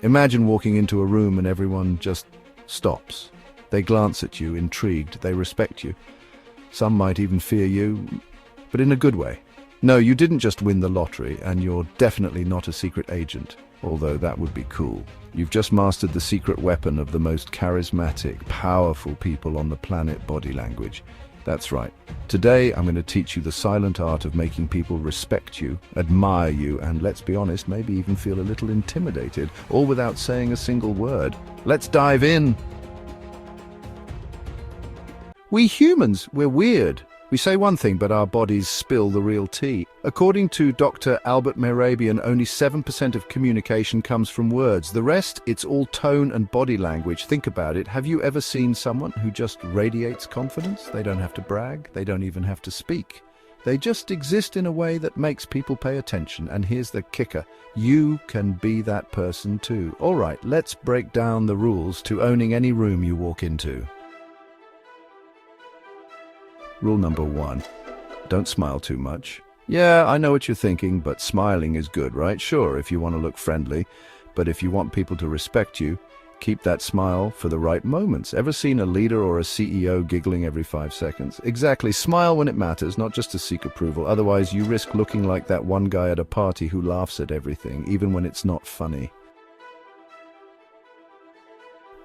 Imagine walking into a room and everyone just stops. They glance at you, intrigued, they respect you. Some might even fear you, but in a good way. No, you didn't just win the lottery, and you're definitely not a secret agent, although that would be cool. You've just mastered the secret weapon of the most charismatic, powerful people on the planet: body language. That's right. Today, I'm going to teach you the silent art of making people respect you, admire you, and let's be honest, maybe even feel a little intimidated, all without saying a single word. Let's dive in. We humans, we're weird. We say one thing, but our bodies spill the real tea. According to Dr. Albert Mehrabian, only 7% of communication comes from words. The rest, it's all tone and body language. Think about it. Have you ever seen someone who just radiates confidence? They don't have to brag. They don't even have to speak. They just exist in a way that makes people pay attention. And here's the kicker. You can be that person too. All right, let's break down the rules to owning any room you walk into. Rule number 1, don't smile too much. Yeah, I know what you're thinking, but smiling is good, right? Sure, if you want to look friendly, but if you want people to respect you, keep that smile for the right moments. Ever seen a leader or a CEO giggling every 5 seconds? Exactly, smile when it matters, not just to seek approval. Otherwise, you risk looking like that one guy at a party who laughs at everything, even when it's not funny.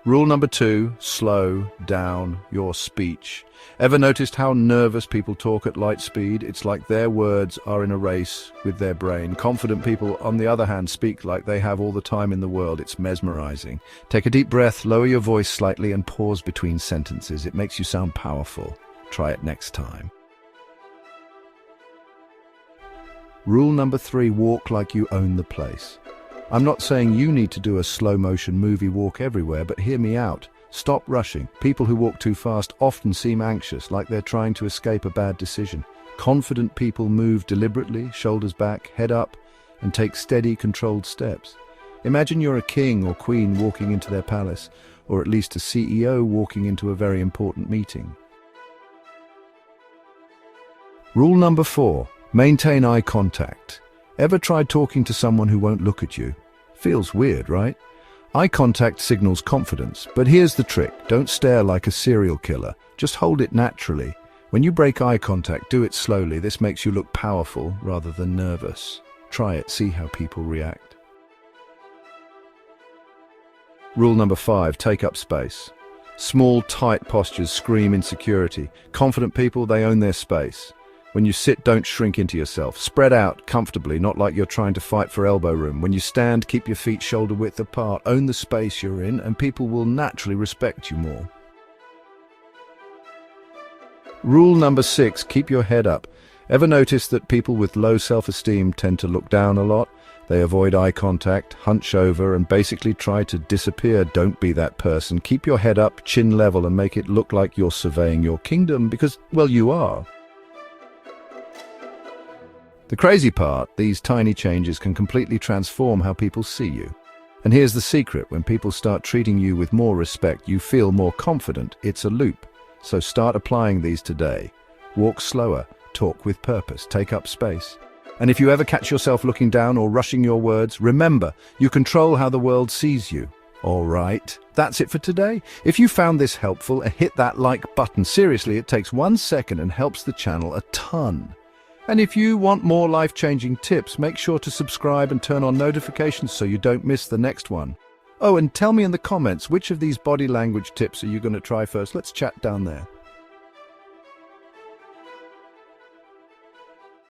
Rule number 2, slow down your speech. Ever noticed how nervous people talk at light speed? It's like their words are in a race with their brain. Confident people, on the other hand, speak like they have all the time in the world. It's mesmerizing. Take a deep breath, lower your voice slightly, and pause between sentences. It makes you sound powerful. Try it next time. Rule number 3, walk like you own the place. I'm not saying you need to do a slow-motion movie walk everywhere, but hear me out. Stop rushing. People who walk too fast often seem anxious, like they're trying to escape a bad decision. Confident people move deliberately, shoulders back, head up, and take steady, controlled steps. Imagine you're a king or queen walking into their palace, or at least a CEO walking into a very important meeting. Rule number 4, maintain eye contact. Ever tried talking to someone who won't look at you? Feels weird, right? Eye contact signals confidence, but here's the trick. Don't stare like a serial killer. Just hold it naturally. When you break eye contact, do it slowly. This makes you look powerful rather than nervous. Try it, see how people react. Rule number 5, take up space. Small, tight postures scream insecurity. Confident people, they own their space. When you sit, don't shrink into yourself. Spread out comfortably, not like you're trying to fight for elbow room. When you stand, keep your feet shoulder width apart. Own the space you're in, and people will naturally respect you more. Rule number 6, keep your head up. Ever notice that people with low self-esteem tend to look down a lot? They avoid eye contact, hunch over, and basically try to disappear. Don't be that person. Keep your head up, chin level, and make it look like you're surveying your kingdom because, well, you are. The crazy part, these tiny changes can completely transform how people see you. And here's the secret, when people start treating you with more respect, you feel more confident. It's a loop. So start applying these today. Walk slower, talk with purpose, take up space. And if you ever catch yourself looking down or rushing your words, remember, you control how the world sees you. All right, that's it for today. If you found this helpful, hit that like button. Seriously, it takes 1 second and helps the channel a ton. And if you want more life-changing tips, make sure to subscribe and turn on notifications so you don't miss the next one. Oh, and tell me in the comments, which of these body language tips are you going to try first? Let's chat down there.